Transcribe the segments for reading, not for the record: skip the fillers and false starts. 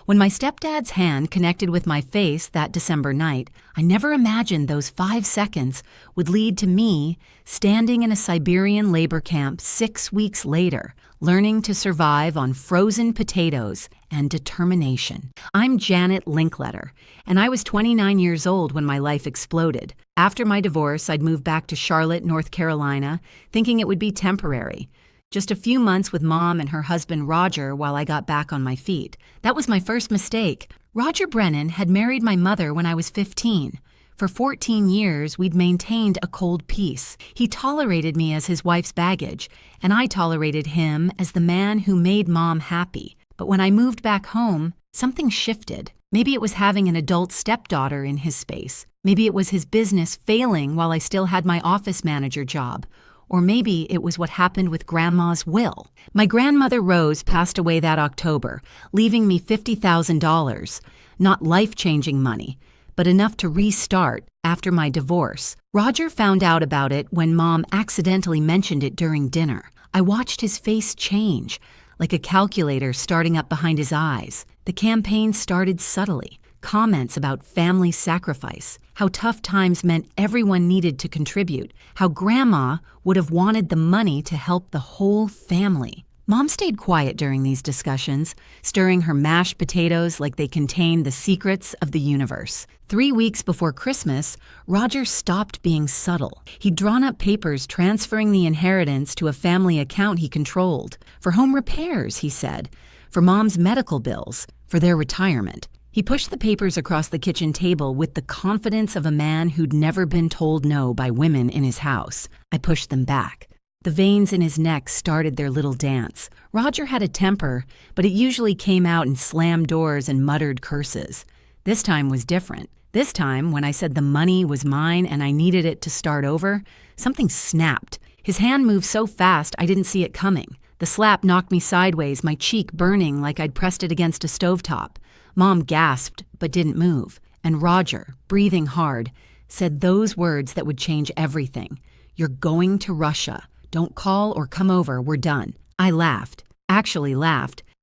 When my stepdad's hand connected with my face that December night, I never imagined those 5 seconds would lead to me standing in a Siberian labor camp 6 weeks later, learning to survive on frozen potatoes and determination. I'm Janet Linkletter, and I was 29 years old when my life exploded. After my divorce, I'd moved back to Charlotte, North Carolina, thinking it would be temporary. Just a few months with Mom and her husband Roger while I got back on my feet. That was my first mistake. Roger Brennan had married my mother when I was 15. For 14 years, we'd maintained a cold peace. He tolerated me as his wife's baggage, and I tolerated him as the man who made Mom happy. But when I moved back home, something shifted. Maybe it was having an adult stepdaughter in his space. Maybe it was his business failing while I still had my office manager job. Or maybe it was what happened with Grandma's will. My grandmother Rose passed away that October, leaving me $50,000. Not life-changing money, but enough to restart after my divorce. Roger found out about it when Mom accidentally mentioned it during dinner. I watched his face change, like a calculator starting up behind his eyes. The campaign started subtly. Comments about family sacrifice, how tough times meant everyone needed to contribute, how Grandma would have wanted the money to help the whole family. Mom stayed quiet during these discussions, stirring her mashed potatoes like they contained the secrets of the universe. 3 weeks before Christmas, Roger stopped being subtle. He'd drawn up papers transferring the inheritance to a family account he controlled. For home repairs, he said. For Mom's medical bills. For their retirement. He pushed the papers across the kitchen table with the confidence of a man who'd never been told no by women in his house. I pushed them back. The veins in his neck started their little dance. Roger had a temper, but it usually came out in slammed doors and muttered curses. This time was different. This time, when I said the money was mine and I needed it to start over, something snapped. His hand moved so fast I didn't see it coming. The slap knocked me sideways, my cheek burning like I'd pressed it against a stovetop. Mom gasped, but didn't move. And Roger, breathing hard, said those words that would change everything. "You're going to Russia. Don't call or come over, we're done." I laughed,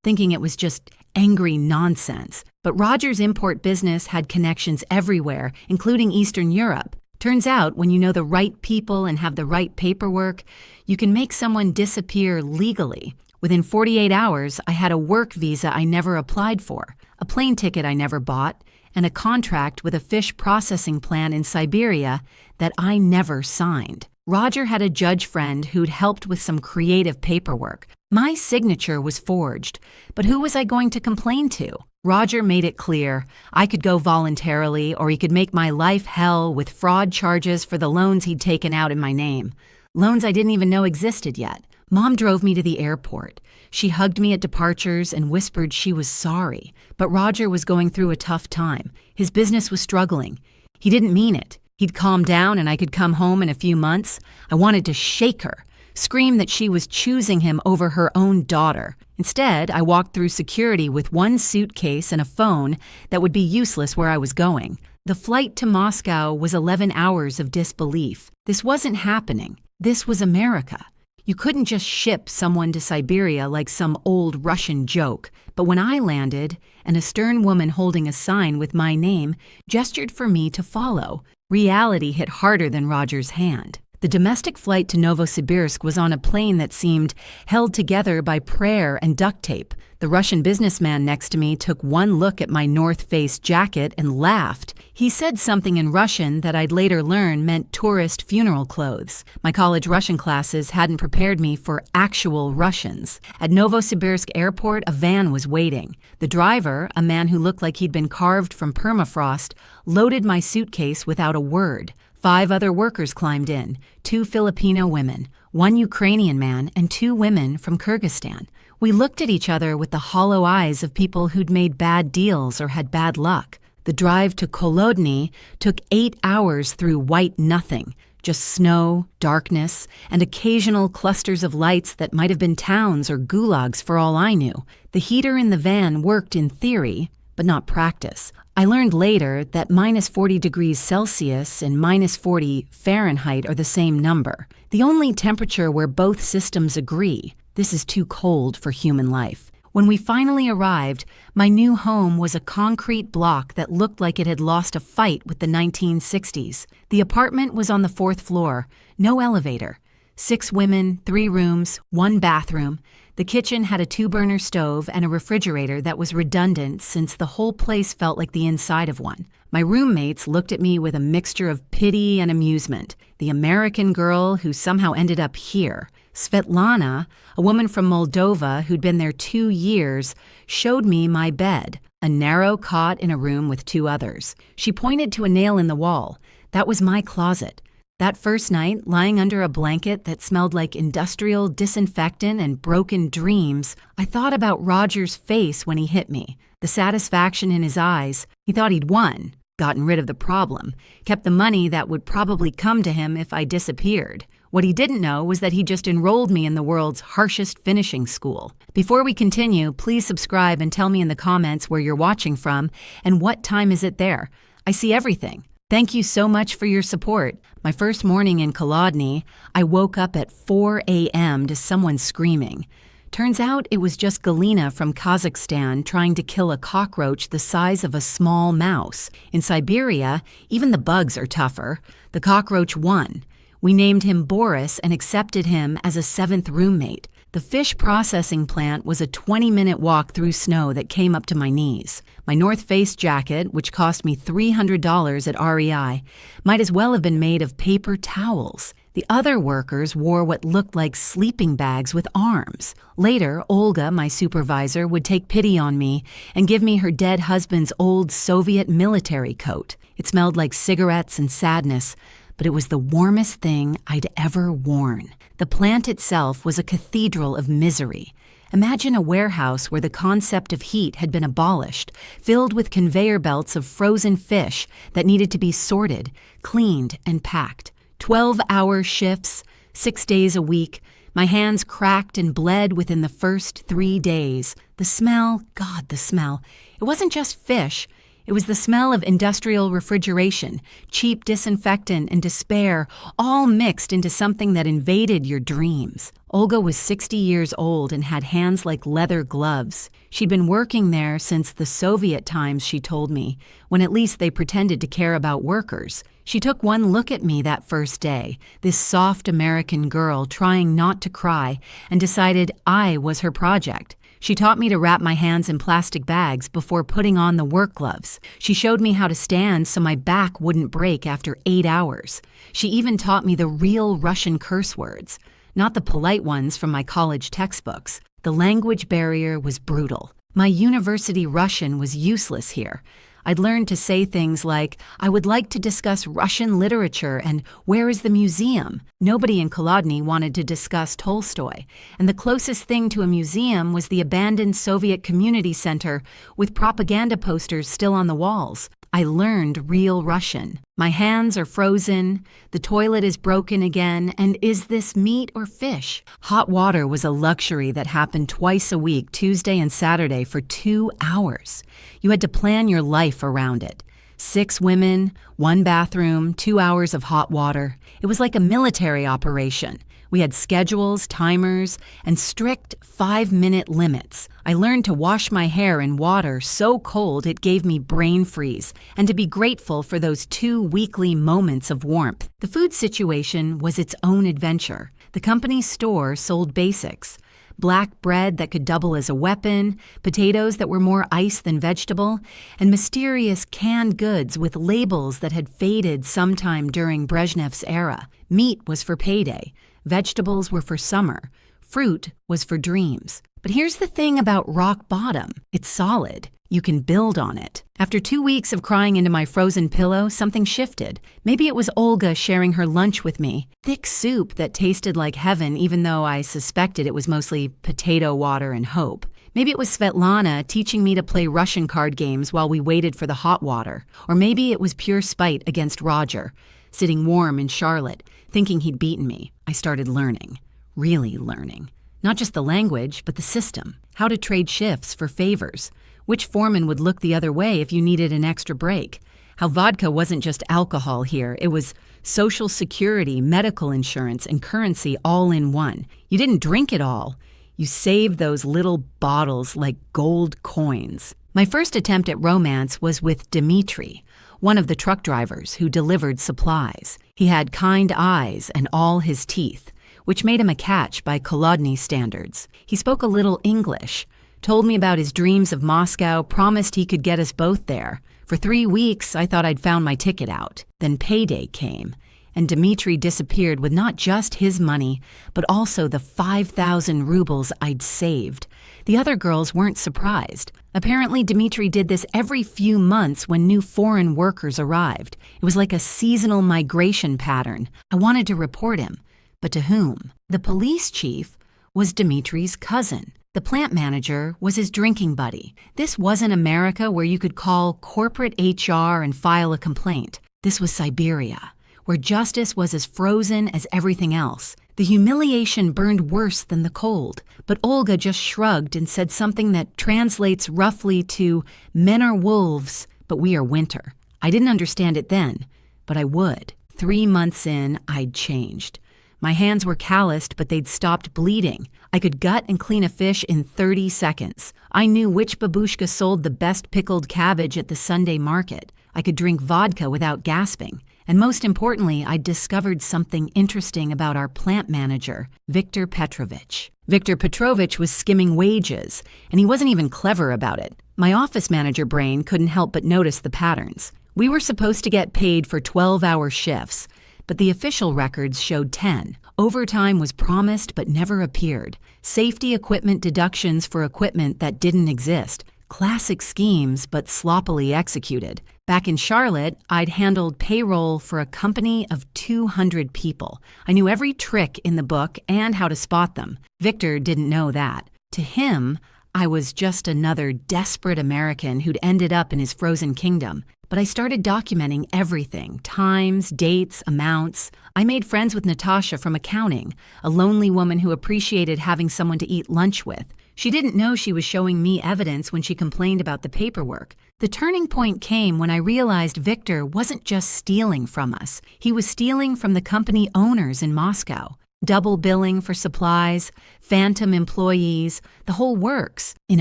thinking it was just angry nonsense. But Roger's import business had connections everywhere, including Eastern Europe. Turns out, when you know the right people and have the right paperwork, you can make someone disappear legally. Within 48 hours, I had a work visa I never applied for, a plane ticket I never bought, and a contract with a fish processing plant in Siberia that I never signed. Roger had a judge friend who'd helped with some creative paperwork. My signature was forged, but who was I going to complain to? Roger made it clear I could go voluntarily or he could make my life hell with fraud charges for the loans he'd taken out in my name. Loans I didn't even know existed yet. Mom drove me to the airport. She hugged me at departures and whispered she was sorry, but Roger was going through a tough time. His business was struggling. He didn't mean it. He'd calm down and I could come home in a few months. I wanted to shake her, scream that she was choosing him over her own daughter. Instead, I walked through security with one suitcase and a phone that would be useless where I was going. The flight to Moscow was 11 hours of disbelief. This wasn't happening. This was America. You couldn't just ship someone to Siberia like some old Russian joke. But when I landed, and a stern woman holding a sign with my name gestured for me to follow, reality hit harder than Roger's hand. The domestic flight to Novosibirsk was on a plane that seemed held together by prayer and duct tape. The Russian businessman next to me took one look at my North Face jacket and laughed. He said something in Russian that I'd later learn meant tourist funeral clothes. My college Russian classes hadn't prepared me for actual Russians. At Novosibirsk airport, a van was waiting. The driver, a man who looked like he'd been carved from permafrost, loaded my suitcase without a word. 5 other workers climbed in, 2 Filipino women, 1 Ukrainian man, and 2 women from Kyrgyzstan. We looked at each other with the hollow eyes of people who'd made bad deals or had bad luck. The drive to Kolodny took 8 hours through white nothing, just snow, darkness, and occasional clusters of lights that might have been towns or gulags for all I knew. The heater in the van worked in theory, but not practice. I learned later that minus 40 degrees Celsius and minus 40 Fahrenheit are the same number. The only temperature where both systems agree. This is too cold for human life. When we finally arrived, my new home was a concrete block that looked like it had lost a fight with the 1960s. The apartment was on the 4th floor, no elevator. 6 women, 3 rooms, 1 bathroom. The kitchen had a 2-burner stove and a refrigerator that was redundant since the whole place felt like the inside of one. My roommates looked at me with a mixture of pity and amusement. The American girl who somehow ended up here. Svetlana, a woman from Moldova who'd been there 2 years, showed me my bed, a narrow cot in a room with 2 others. She pointed to a nail in the wall. That was my closet. That first night, lying under a blanket that smelled like industrial disinfectant and broken dreams, I thought about Roger's face when he hit me, the satisfaction in his eyes. He thought he'd won, gotten rid of the problem, kept the money that would probably come to him if I disappeared. What he didn't know was that he just enrolled me in the world's harshest finishing school. Before we continue, please subscribe and tell me in the comments where you're watching from and what time is it there. I see everything. Thank you so much for your support. My first morning in Kolodny, I woke up at 4 a.m. to someone screaming. Turns out it was just Galina from Kazakhstan trying to kill a cockroach the size of a small mouse. In Siberia, even the bugs are tougher. The cockroach won. We named him Boris and accepted him as a 7th roommate. The fish processing plant was a 20-minute walk through snow that came up to my knees. My North Face jacket, which cost me $300 at REI, might as well have been made of paper towels. The other workers wore what looked like sleeping bags with arms. Later, Olga, my supervisor, would take pity on me and give me her dead husband's old Soviet military coat. It smelled like cigarettes and sadness, but it was the warmest thing I'd ever worn. The plant itself was a cathedral of misery. Imagine a warehouse where the concept of heat had been abolished, filled with conveyor belts of frozen fish that needed to be sorted, cleaned, and packed. 12-hour shifts, 6 days a week. My hands cracked and bled within the first 3 days. The smell, God, the smell. It wasn't just fish. It was the smell of industrial refrigeration, cheap disinfectant, and despair, all mixed into something that invaded your dreams. Olga was 60 years old and had hands like leather gloves. She'd been working there since the Soviet times, she told me, when at least they pretended to care about workers. She took one look at me that first day, this soft American girl trying not to cry, and decided I was her project. She taught me to wrap my hands in plastic bags before putting on the work gloves. She showed me how to stand so my back wouldn't break after 8 hours. She even taught me the real Russian curse words, not the polite ones from my college textbooks. The language barrier was brutal. My university Russian was useless here. I'd learned to say things like, I would like to discuss Russian literature and where is the museum? Nobody in Kolodny wanted to discuss Tolstoy, and the closest thing to a museum was the abandoned Soviet community center with propaganda posters still on the walls. I learned real Russian. My hands are frozen, the toilet is broken again, and is this meat or fish? Hot water was a luxury that happened twice a week, Tuesday and Saturday, for 2 hours. You had to plan your life around it. 6 women, 1 bathroom, 2 hours of hot water. It was like a military operation. We had schedules, timers, and strict 5-minute limits. I learned to wash my hair in water so cold it gave me brain freeze, and to be grateful for those 2 weekly moments of warmth. The food situation was its own adventure. The company's store sold basics. Black bread that could double as a weapon, potatoes that were more ice than vegetable, and mysterious canned goods with labels that had faded sometime during Brezhnev's era. Meat was for payday. Vegetables were for summer. Fruit was for dreams. But here's the thing about rock bottom. It's solid. You can build on it. After 2 weeks of crying into my frozen pillow, something shifted. Maybe it was Olga sharing her lunch with me. Thick soup that tasted like heaven, even though I suspected it was mostly potato water and hope. Maybe it was Svetlana teaching me to play Russian card games while we waited for the hot water. Or maybe it was pure spite against Roger. Sitting warm in Charlotte, thinking he'd beaten me, I started learning. Really learning. Not just the language, but the system. How to trade shifts for favors. Which foreman would look the other way if you needed an extra break. How vodka wasn't just alcohol here. It was social security, medical insurance, and currency all in one. You didn't drink it all. You save those little bottles like gold coins. My first attempt at romance was with Dmitri, one of the truck drivers who delivered supplies. He had kind eyes and all his teeth, which made him a catch by Kolodny standards. He spoke a little English, told me about his dreams of Moscow, promised he could get us both there. For 3 weeks, I thought I'd found my ticket out. Then payday came, and Dmitri disappeared with not just his money, but also the 5,000 rubles I'd saved. The other girls weren't surprised. Apparently, Dmitri did this every few months when new foreign workers arrived. It was like a seasonal migration pattern. I wanted to report him. But to whom? The police chief was Dmitri's cousin. The plant manager was his drinking buddy. This wasn't America where you could call corporate HR and file a complaint. This was Siberia, where justice was as frozen as everything else. The humiliation burned worse than the cold, but Olga just shrugged and said something that translates roughly to, "Men are wolves, but we are winter." I didn't understand it then, but I would. 3 months in, I'd changed. My hands were calloused, but they'd stopped bleeding. I could gut and clean a fish in 30 seconds. I knew which babushka sold the best pickled cabbage at the Sunday market. I could drink vodka without gasping. And most importantly, I discovered something interesting about our plant manager, Viktor Petrovich. Viktor Petrovich was skimming wages, and he wasn't even clever about it. My office manager brain couldn't help but notice the patterns. We were supposed to get paid for 12-hour shifts, but the official records showed 10. Overtime was promised but never appeared. Safety equipment deductions for equipment that didn't exist. Classic schemes, but sloppily executed. Back in Charlotte, I'd handled payroll for a company of 200 people. I knew every trick in the book and how to spot them. Victor didn't know that. To him, I was just another desperate American who'd ended up in his frozen kingdom. But I started documenting everything, times, dates, amounts. I made friends with Natasha from accounting, a lonely woman who appreciated having someone to eat lunch with. She didn't know she was showing me evidence when she complained about the paperwork. The turning point came when I realized Victor wasn't just stealing from us. He was stealing from the company owners in Moscow. Double billing for supplies, phantom employees, the whole works. In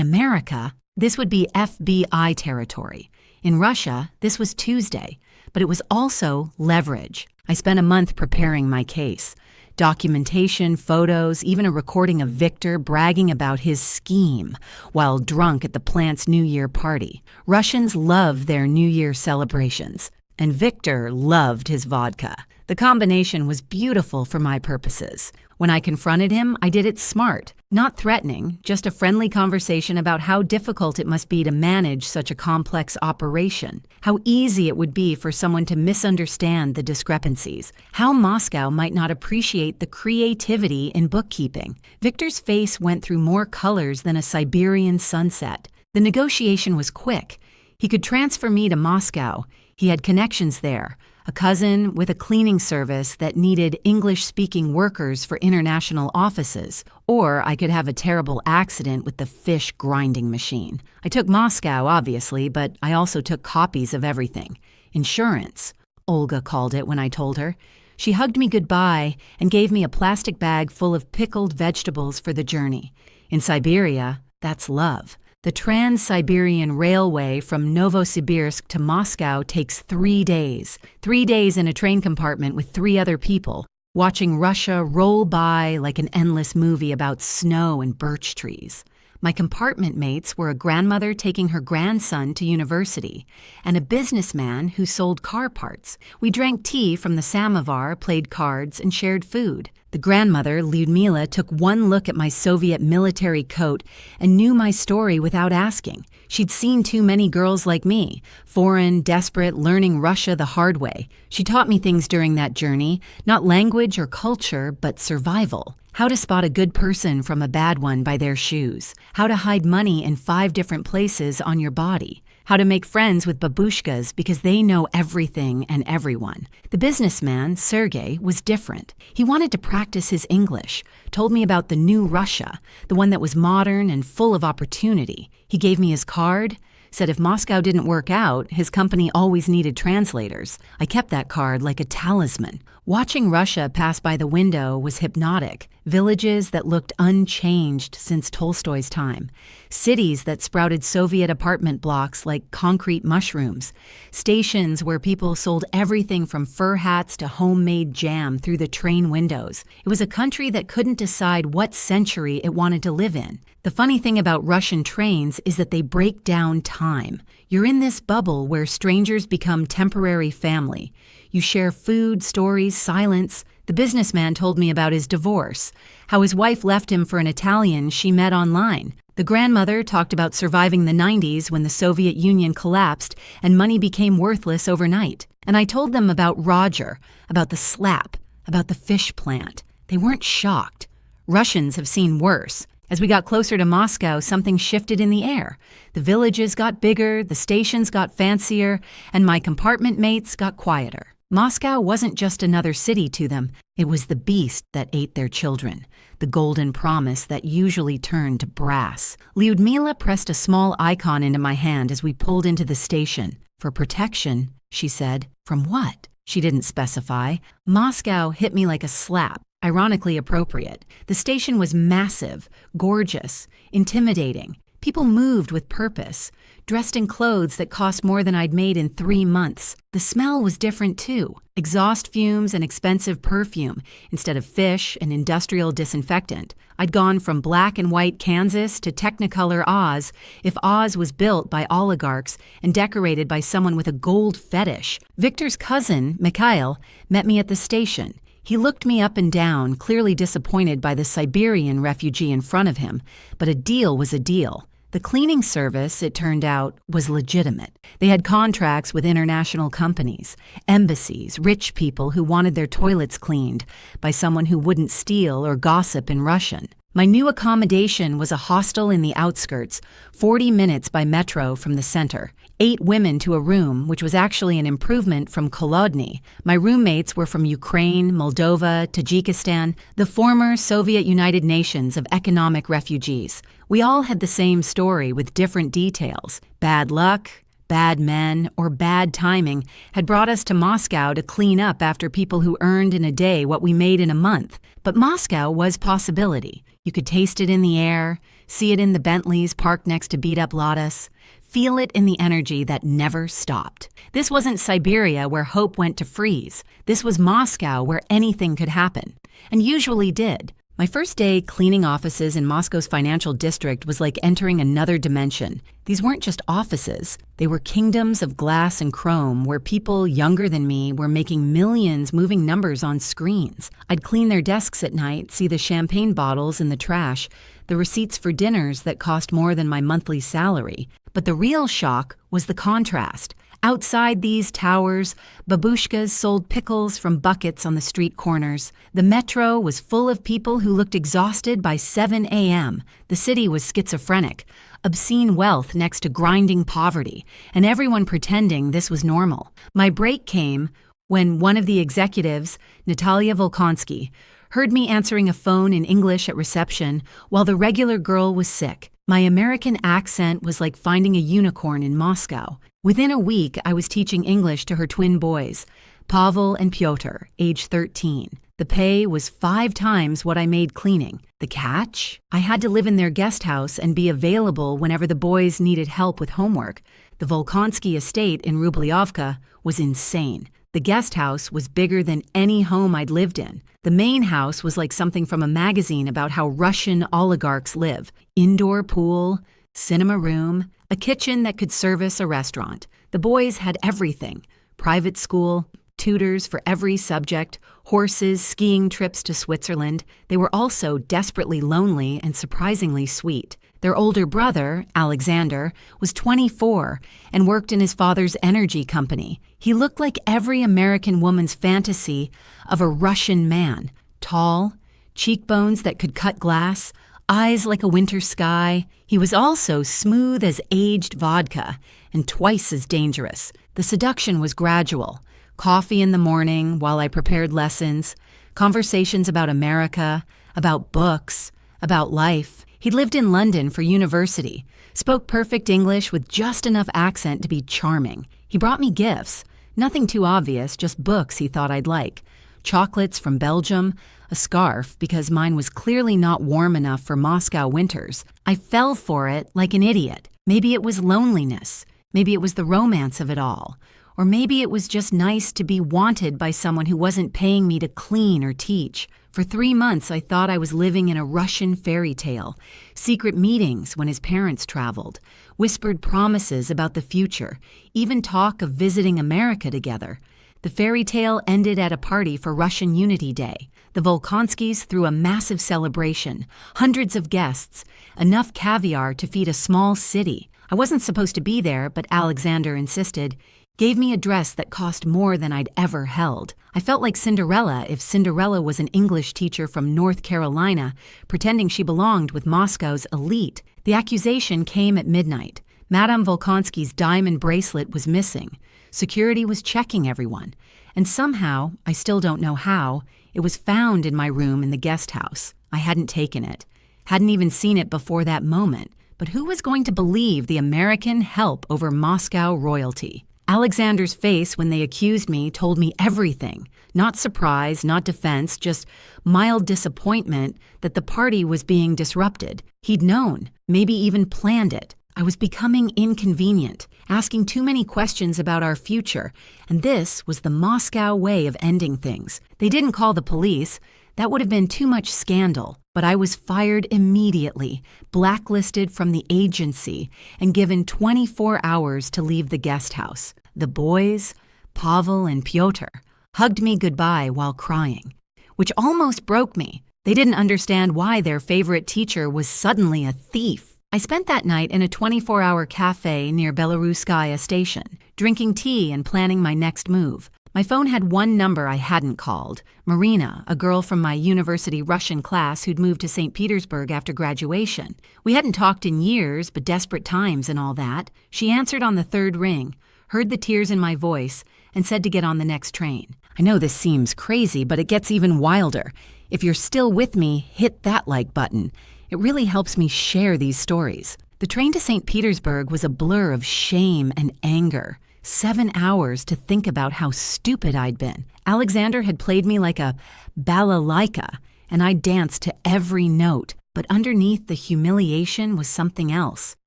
America, this would be FBI territory. In Russia, this was Tuesday, but it was also leverage. I spent a month preparing my case. Documentation, photos, even a recording of Victor bragging about his scheme while drunk at the plant's New Year party. Russians love their New Year celebrations, and Victor loved his vodka. The combination was beautiful for my purposes. When I confronted him, I did it smart, not threatening, just a friendly conversation about how difficult it must be to manage such a complex operation, how easy it would be for someone to misunderstand the discrepancies, how Moscow might not appreciate the creativity in bookkeeping. Victor's face went through more colors than a Siberian sunset. The negotiation was quick. He could transfer me to Moscow. He had connections there. A cousin with a cleaning service that needed English-speaking workers for international offices, or I could have a terrible accident with the fish grinding machine. I took Moscow, obviously, but I also took copies of everything. Insurance, Olga called it when I told her. She hugged me goodbye and gave me a plastic bag full of pickled vegetables for the journey. In Siberia, that's love. The Trans-Siberian Railway from Novosibirsk to Moscow takes 3 days. 3 days in a train compartment with 3 other people, watching Russia roll by like an endless movie about snow and birch trees. My compartment mates were a grandmother taking her grandson to university and a businessman who sold car parts. We drank tea from the samovar, played cards, and shared food. The grandmother, Lyudmila, took one look at my Soviet military coat and knew my story without asking. She'd seen too many girls like me, foreign, desperate, learning Russia the hard way. She taught me things during that journey, not language or culture, but survival. How to spot a good person from a bad one by their shoes. How to hide money in 5 different places on your body. How to make friends with babushkas because they know everything and everyone. The businessman, Sergey, was different. He wanted to practice his English, told me about the new Russia, the one that was modern and full of opportunity. He gave me his card, Said if Moscow didn't work out, his company always needed translators. I kept that card like a talisman. Watching Russia pass by the window was hypnotic. Villages that looked unchanged since Tolstoy's time. Cities that sprouted Soviet apartment blocks like concrete mushrooms. Stations where people sold everything from fur hats to homemade jam through the train windows. It was a country that couldn't decide what century it wanted to live in. The funny thing about Russian trains is that they break down time. You're in this bubble where strangers become temporary family. You share food, stories, silence. The businessman told me about his divorce, how his wife left him for an Italian she met online. The grandmother talked about surviving the 90s when the Soviet Union collapsed and money became worthless overnight. And I told them about Roger, about the slap, about the fish plant. They weren't shocked. Russians have seen worse. As we got closer to Moscow, something shifted in the air. The villages got bigger, the stations got fancier, and my compartment mates got quieter. Moscow wasn't just another city to them. It was the beast that ate their children, the golden promise that usually turned to brass. Lyudmila pressed a small icon into my hand as we pulled into the station. For protection, she said. From what? She didn't specify. Moscow hit me like a slap. Ironically appropriate. The station was massive, gorgeous, intimidating. People moved with purpose, dressed in clothes that cost more than I'd made in 3 months. The smell was different too. Exhaust fumes and expensive perfume instead of fish and industrial disinfectant. I'd gone from black and white Kansas to Technicolor Oz if Oz was built by oligarchs and decorated by someone with a gold fetish. Victor's cousin, Mikhail, met me at the station. He looked me up and down, clearly disappointed by the Siberian refugee in front of him, but a deal was a deal. The cleaning service, it turned out, was legitimate. They had contracts with international companies, embassies, rich people who wanted their toilets cleaned by someone who wouldn't steal or gossip in Russian. My new accommodation was a hostel in the outskirts, 40 minutes by metro from the center. 8 women to a room, which was actually an improvement from Kolodny. My roommates were from Ukraine, Moldova, Tajikistan, the former Soviet United Nations of economic refugees. We all had the same story with different details. Bad luck, bad men, or bad timing had brought us to Moscow to clean up after people who earned in a day what we made in a month. But Moscow was possibility. You could taste it in the air, see it in the Bentleys parked next to beat-up Lotus, feel it in the energy that never stopped. This wasn't Siberia where hope went to freeze. This was Moscow where anything could happen, and usually did. My first day cleaning offices in Moscow's financial district was like entering another dimension. These weren't just offices. They were kingdoms of glass and chrome where people younger than me were making millions moving numbers on screens. I'd clean their desks at night, see the champagne bottles in the trash, the receipts for dinners that cost more than my monthly salary. But the real shock was the contrast. Outside these towers, babushkas sold pickles from buckets on the street corners. The metro was full of people who looked exhausted by 7 a.m. The city was schizophrenic, obscene wealth next to grinding poverty, and everyone pretending this was normal. My break came when one of the executives, Natalia Volkonsky, heard me answering a phone in English at reception while the regular girl was sick. My American accent was like finding a unicorn in Moscow. Within a week, I was teaching English to her twin boys, Pavel and Pyotr, age 13. The pay was 5 times what I made cleaning. The catch? I had to live in their guest house and be available whenever the boys needed help with homework. The Volkonsky estate in Rubliovka was insane. The guest house was bigger than any home I'd lived in. The main house was like something from a magazine about how Russian oligarchs live. Indoor pool, cinema room, a kitchen that could service a restaurant. The boys had everything. Private school, tutors for every subject, horses, skiing trips to Switzerland. They were also desperately lonely and surprisingly sweet. Their older brother, Alexander, was 24 and worked in his father's energy company. He looked like every American woman's fantasy of a Russian man. Tall, cheekbones that could cut glass, eyes like a winter sky. He was also smooth as aged vodka and twice as dangerous. The seduction was gradual. Coffee in the morning while I prepared lessons, conversations about America, about books, about life. He'd lived in London for university, Spoke perfect English with just enough accent to be charming. He brought me gifts. Nothing too obvious, just books he thought I'd like. Chocolates from Belgium, a scarf because mine was clearly not warm enough for Moscow winters. I fell for it like an idiot. Maybe it was loneliness. Maybe it was the romance of it all. Or maybe it was just nice to be wanted by someone who wasn't paying me to clean or teach. For 3 months, I thought I was living in a Russian fairy tale. Secret meetings when his parents traveled. Whispered promises about the future. Even talk of visiting America together. The fairy tale ended at a party for Russian Unity Day. The Volkonskys threw a massive celebration. Hundreds of guests. Enough caviar to feed a small city. I wasn't supposed to be there, but Alexander insisted. Gave me a dress that cost more than I'd ever held. I felt like Cinderella if Cinderella was an English teacher from North Carolina, pretending she belonged with Moscow's elite. The accusation came at midnight. Madame Volkonsky's diamond bracelet was missing. Security was checking everyone. And somehow, I still don't know how, it was found in my room in the guest house. I hadn't taken it. Hadn't even seen it before that moment. But who was going to believe the American help over Moscow royalty? Alexander's face when they accused me told me everything. Not surprise, not defense, just mild disappointment that the party was being disrupted. He'd known, maybe even planned it. I was becoming inconvenient, asking too many questions about our future, and this was the Moscow way of ending things. They didn't call the police. That would have been too much scandal. But I was fired immediately, blacklisted from the agency, and given 24 hours to leave the guest house. The boys, Pavel and Pyotr, hugged me goodbye while crying, which almost broke me. They didn't understand why their favorite teacher was suddenly a thief. I spent that night in a 24-hour cafe near Belaruskaya station, drinking tea and planning my next move. My phone had one number I hadn't called, Marina, a girl from my university Russian class who'd moved to St. Petersburg after graduation. We hadn't talked in years, but desperate times and all that. She answered on the third ring, heard the tears in my voice, and said to get on the next train. I know this seems crazy, but it gets even wilder. If you're still with me, hit that like button. It really helps me share these stories. The train to St. Petersburg was a blur of shame and anger. 7 hours to think about how stupid I'd been. Alexander had played me like a balalaika, and I danced to every note. But underneath the humiliation was something else,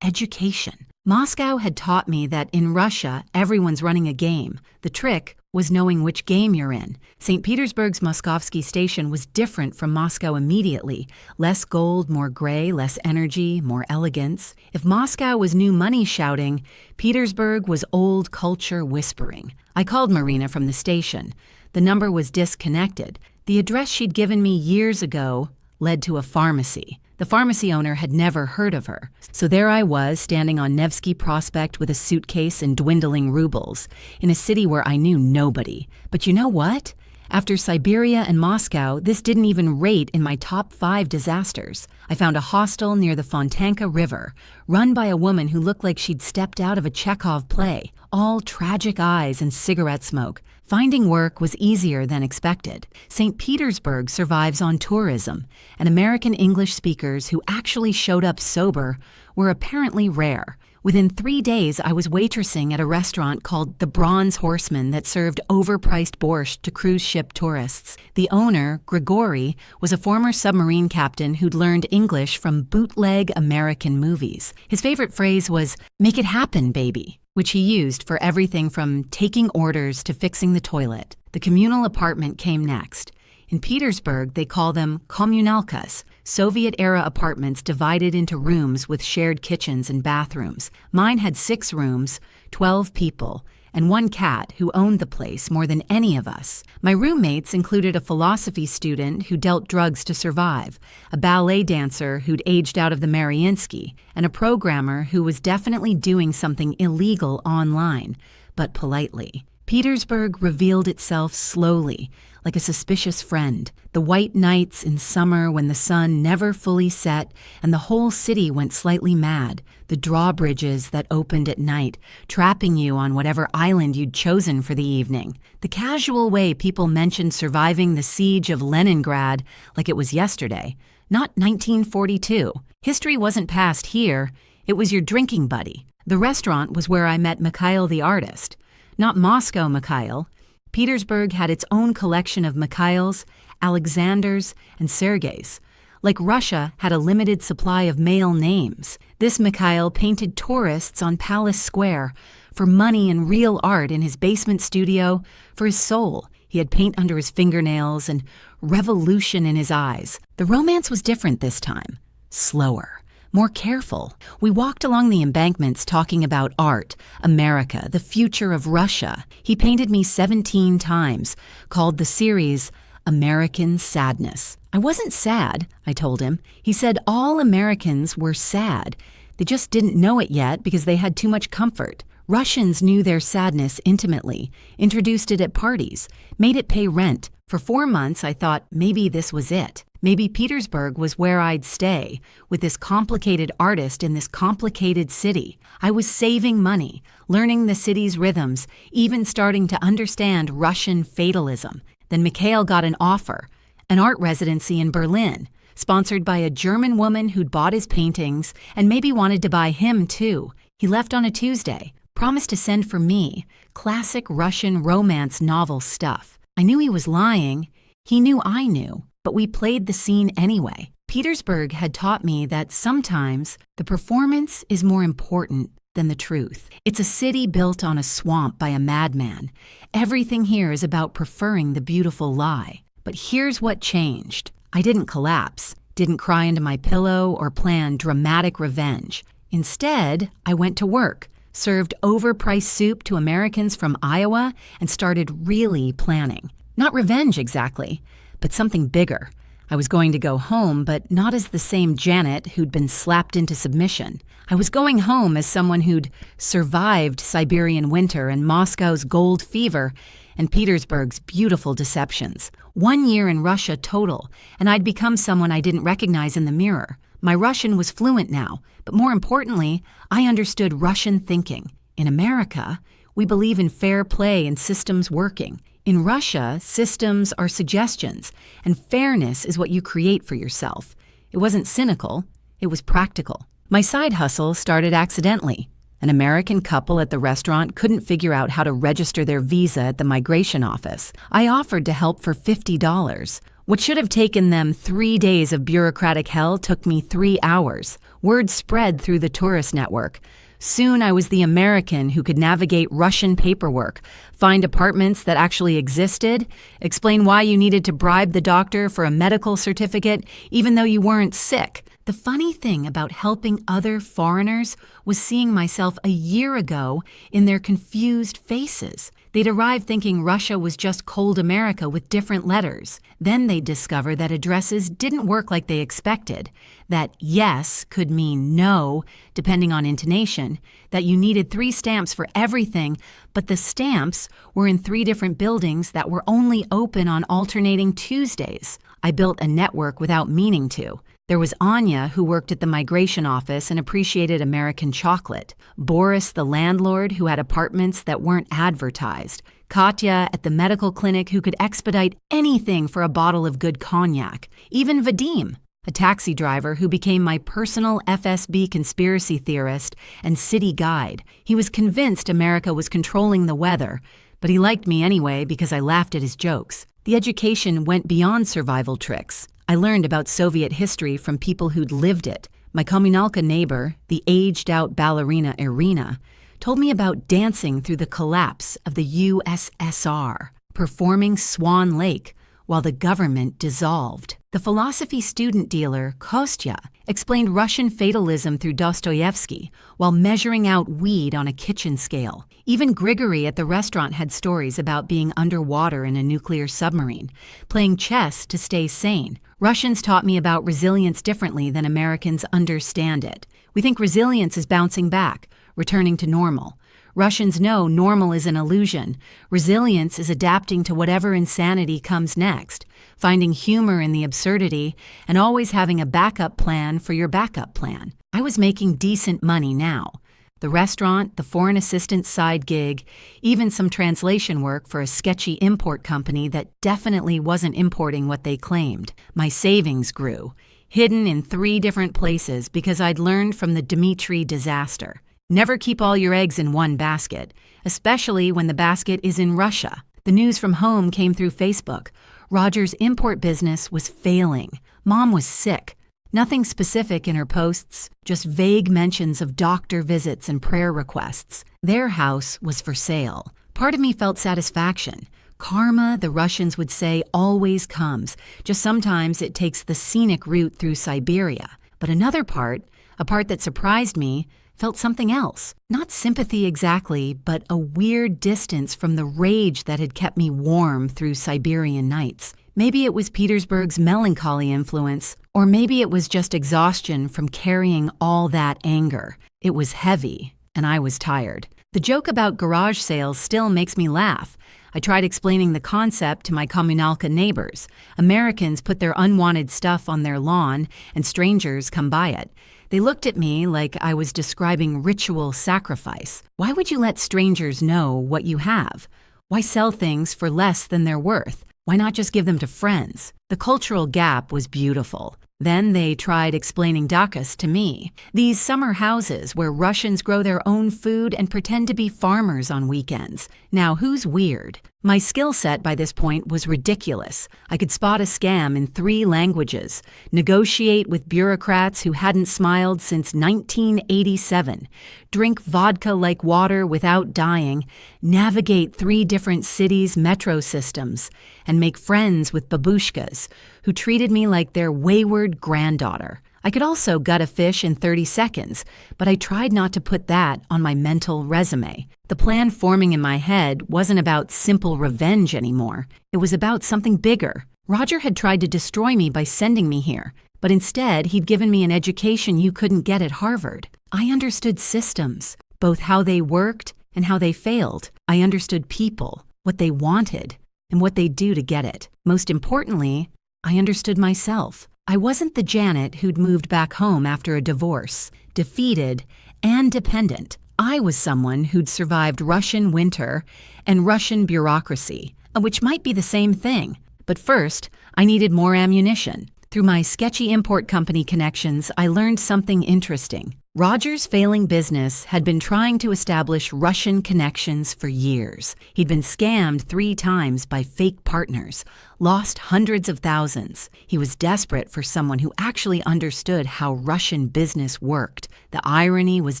education. Moscow had taught me that in Russia, everyone's running a game. The trick was knowing which game you're in. St. Petersburg's Moskovsky station was different from Moscow immediately. Less gold, more gray, less energy, more elegance. If Moscow was new money shouting, Petersburg was old culture whispering. I called Marina from the station. The number was disconnected. The address she'd given me years ago led to a pharmacy. The pharmacy owner had never heard of her. So there I was, standing on Nevsky Prospect with a suitcase and dwindling rubles, in a city where I knew nobody. But you know what? After Siberia and Moscow, this didn't even rate in my top 5 disasters. I found a hostel near the Fontanka River, run by a woman who looked like she'd stepped out of a Chekhov play, all tragic eyes and cigarette smoke. Finding work was easier than expected. St. Petersburg survives on tourism, and American English speakers who actually showed up sober were apparently rare. Within 3 days, I was waitressing at a restaurant called the Bronze Horseman that served overpriced borscht to cruise ship tourists. The owner, Grigory, was a former submarine captain who'd learned English from bootleg American movies. His favorite phrase was, "Make it happen, baby," which he used for everything from taking orders to fixing the toilet. The communal apartment came next. In Petersburg, they call them kommunalkas, Soviet-era apartments divided into rooms with shared kitchens and bathrooms. Mine had 6 rooms, 12 people, and 1 cat who owned the place more than any of us. My roommates included a philosophy student who dealt drugs to survive, a ballet dancer who'd aged out of the Mariinsky, and a programmer who was definitely doing something illegal online, but politely. Petersburg revealed itself slowly, like a suspicious friend. The white nights in summer when the sun never fully set and the whole city went slightly mad. The drawbridges that opened at night, trapping you on whatever island you'd chosen for the evening. The casual way people mentioned surviving the siege of Leningrad like it was yesterday, not 1942. History wasn't passed here, It was your drinking buddy. The restaurant was where I met Mikhail the artist. Not Moscow Mikhail. Petersburg had its own collection of Mikhails, Alexanders, and Sergeys. Like Russia had a limited supply of male names, this Mikhail painted tourists on Palace Square for money and real art in his basement studio. For his soul, he had paint under his fingernails and revolution in his eyes. The romance was different this time. Slower, more careful. We walked along the embankments talking about art, America, the future of Russia. He painted me 17 times, called the series American Sadness. I wasn't sad, I told him. He said all Americans were sad. They just didn't know it yet because they had too much comfort. Russians knew their sadness intimately, introduced it at parties, made it pay rent. For 4 months, I thought maybe this was it. Maybe Petersburg was where I'd stay, with this complicated artist in this complicated city. I was saving money, learning the city's rhythms, even starting to understand Russian fatalism. Then Mikhail got an offer, an art residency in Berlin, sponsored by a German woman who'd bought his paintings and maybe wanted to buy him too. He left on a Tuesday, promised to send for me, classic Russian romance novel stuff. I knew he was lying. He knew I knew, but we played the scene anyway. Petersburg had taught me that sometimes the performance is more important than the truth. It's a city built on a swamp by a madman. Everything here is about preferring the beautiful lie. But here's what changed. I didn't collapse, didn't cry into my pillow or plan dramatic revenge. Instead, I went to work, served overpriced soup to Americans from Iowa, and started really planning. Not revenge exactly, but something bigger. I was going to go home, but not as the same Janet who'd been slapped into submission. I was going home as someone who'd survived Siberian winter and Moscow's gold fever and Petersburg's beautiful deceptions. 1 year in Russia total, and I'd become someone I didn't recognize in the mirror. My Russian was fluent now, but more importantly, I understood Russian thinking. In America, we believe in fair play and systems working. In Russia, systems are suggestions, and fairness is what you create for yourself. It wasn't cynical, it was practical. My side hustle started accidentally. An American couple at the restaurant couldn't figure out how to register their visa at the migration office. I offered to help for $50. What should have taken them 3 days of bureaucratic hell took me 3 hours. Word spread through the tourist network. Soon I was the American who could navigate Russian paperwork, find apartments that actually existed, explain why you needed to bribe the doctor for a medical certificate even though you weren't sick. The funny thing about helping other foreigners was seeing myself a year ago in their confused faces. They'd arrive thinking Russia was just cold America with different letters. Then they'd discover that addresses didn't work like they expected, that yes could mean no, depending on intonation, that you needed 3 stamps for everything, but the stamps were in 3 different buildings that were only open on alternating Tuesdays. I built a network without meaning to. There was Anya, who worked at the migration office and appreciated American chocolate. Boris, the landlord, who had apartments that weren't advertised. Katya at the medical clinic, who could expedite anything for a bottle of good cognac. Even Vadim, a taxi driver who became my personal FSB conspiracy theorist and city guide. He was convinced America was controlling the weather, but he liked me anyway because I laughed at his jokes. The education went beyond survival tricks. I learned about Soviet history from people who'd lived it. My Kommunalka neighbor, the aged-out ballerina Irina, told me about dancing through the collapse of the USSR, performing Swan Lake while the government dissolved. The philosophy student dealer, Kostya, explained Russian fatalism through Dostoevsky while measuring out weed on a kitchen scale. Even Grigory at the restaurant had stories about being underwater in a nuclear submarine, playing chess to stay sane. Russians taught me about resilience differently than Americans understand it. We think resilience is bouncing back, returning to normal. Russians know normal is an illusion. Resilience is adapting to whatever insanity comes next, finding humor in the absurdity, and always having a backup plan for your backup plan. I was making decent money now. The restaurant, the foreign assistant side gig, even some translation work for a sketchy import company that definitely wasn't importing what they claimed. My savings grew. hidden in 3 different places because I'd learned from the Dmitry disaster. Never keep all your eggs in one basket, especially when the basket is in Russia. The news from home came through Facebook. Roger's import business was failing. Mom was sick. Nothing specific in her posts, just vague mentions of doctor visits and prayer requests. Their house was for sale. Part of me felt satisfaction. Karma, the Russians would say, always comes. Just sometimes it takes the scenic route through Siberia. But another part, a part that surprised me, felt something else. Not sympathy exactly, but a weird distance from the rage that had kept me warm through Siberian nights. Maybe it was Petersburg's melancholy influence, or maybe it was just exhaustion from carrying all that anger. It was heavy, and I was tired. The joke about garage sales still makes me laugh. I tried explaining the concept to my Kommunalka neighbors. Americans put their unwanted stuff on their lawn, and strangers come by it. They looked at me like I was describing ritual sacrifice. Why would you let strangers know what you have? Why sell things for less than they're worth? Why not just give them to friends? The cultural gap was beautiful. Then they tried explaining dakas to me. These summer houses where Russians grow their own food and pretend to be farmers on weekends. Now, who's weird? My skill set by this point was ridiculous. I could spot a scam in 3 languages, negotiate with bureaucrats who hadn't smiled since 1987, drink vodka like water without dying, navigate 3 different cities' metro systems, and make friends with babushkas who treated me like their wayward granddaughter. I could also gut a fish in 30 seconds, but I tried not to put that on my mental resume. The plan forming in my head wasn't about simple revenge anymore. It was about something bigger. Roger had tried to destroy me by sending me here, but instead he'd given me an education you couldn't get at Harvard. I understood systems, both how they worked and how they failed. I understood people, what they wanted, and what they'd do to get it. Most importantly, I understood myself. I wasn't the Janet who'd moved back home after a divorce, defeated and dependent. I was someone who'd survived Russian winter and Russian bureaucracy, which might be the same thing. But first, I needed more ammunition. Through my sketchy import company connections, I learned something interesting. Roger's failing business had been trying to establish Russian connections for years. He'd been scammed 3 times by fake partners, lost hundreds of thousands. He was desperate for someone who actually understood how Russian business worked. The irony was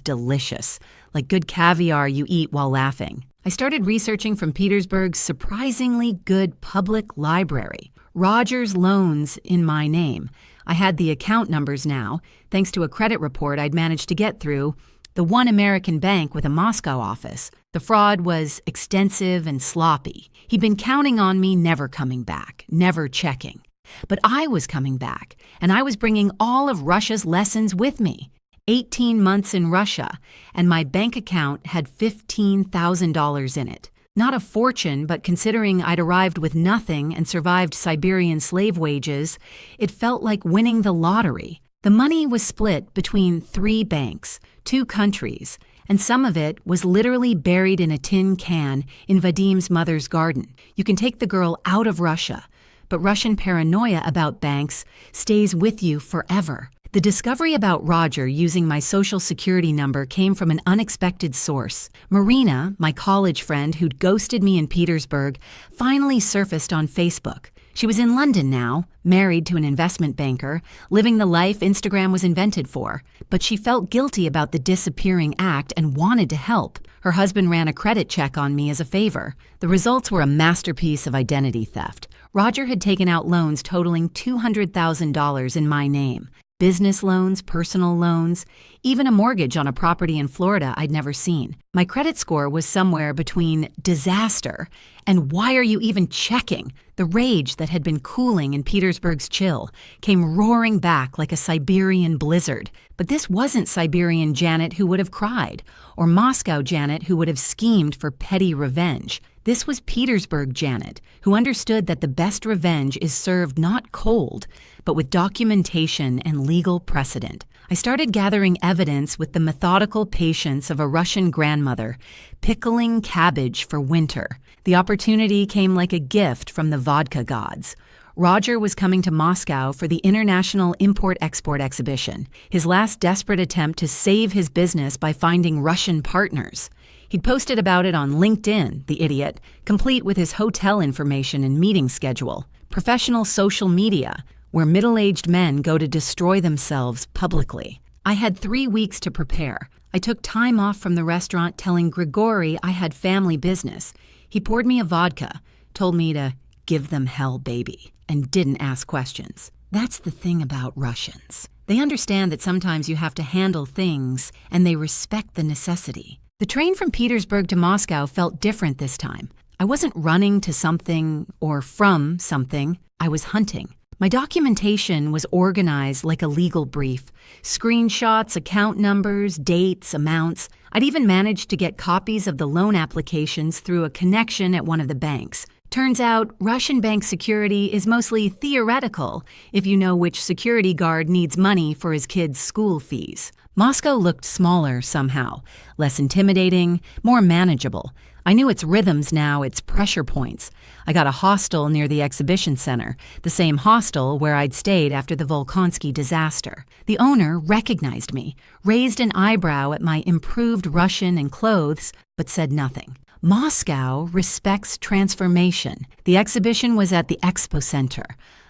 delicious, like good caviar you eat while laughing. I started researching from Petersburg's surprisingly good public library. Roger's loans in my name. I had the account numbers now, thanks to a credit report I'd managed to get through the one American bank with a Moscow office. The fraud was extensive and sloppy. He'd been counting on me never coming back, never checking. But I was coming back, and I was bringing all of Russia's lessons with me. 18 months in Russia, and my bank account had $15,000 in it. Not a fortune, but considering I'd arrived with nothing and survived Siberian slave wages, it felt like winning the lottery. The money was split between 3 banks, 2 countries, and some of it was literally buried in a tin can in Vadim's mother's garden. You can take the girl out of Russia, but Russian paranoia about banks stays with you forever. The discovery about Roger using my social security number came from an unexpected source. Marina, my college friend who'd ghosted me in Petersburg, finally surfaced on Facebook. She was in London now, married to an investment banker, living the life Instagram was invented for. But she felt guilty about the disappearing act and wanted to help. Her husband ran a credit check on me as a favor. The results were a masterpiece of identity theft. Roger had taken out loans totaling $200,000 in my name. Business loans, personal loans, even a mortgage on a property in Florida I'd never seen. My credit score was somewhere between disaster and why are you even checking? The rage that had been cooling in Petersburg's chill came roaring back like a Siberian blizzard. But this wasn't Siberian Janet who would have cried, or Moscow Janet who would have schemed for petty revenge. This was Petersburg Janet, who understood that the best revenge is served not cold, but with documentation and legal precedent. I started gathering evidence with the methodical patience of a Russian grandmother, pickling cabbage for winter. The opportunity came like a gift from the vodka gods. Roger was coming to Moscow for the International Import-Export Exhibition, his last desperate attempt to save his business by finding Russian partners. He'd posted about it on LinkedIn, the idiot, complete with his hotel information and meeting schedule. Professional social media, where middle-aged men go to destroy themselves publicly. I had 3 weeks to prepare. I took time off from the restaurant telling Grigory I had family business. He poured me a vodka, told me to give them hell, baby, and didn't ask questions. That's the thing about Russians. They understand that sometimes you have to handle things, and they respect the necessity. The train from Petersburg to Moscow felt different this time. I wasn't running to something or from something. I was hunting. My documentation was organized like a legal brief. Screenshots, account numbers, dates, amounts. I'd even managed to get copies of the loan applications through a connection at one of the banks. Turns out, Russian bank security is mostly theoretical if you know which security guard needs money for his kids' school fees. Moscow looked smaller somehow, less intimidating, more manageable. I knew its rhythms now, its pressure points. I got a hostel near the exhibition center, the same hostel where I'd stayed after the Volkonsky disaster. The owner recognized me, raised an eyebrow at my improved Russian and clothes, but said nothing. Moscow respects transformation. The exhibition was at the Expo Center.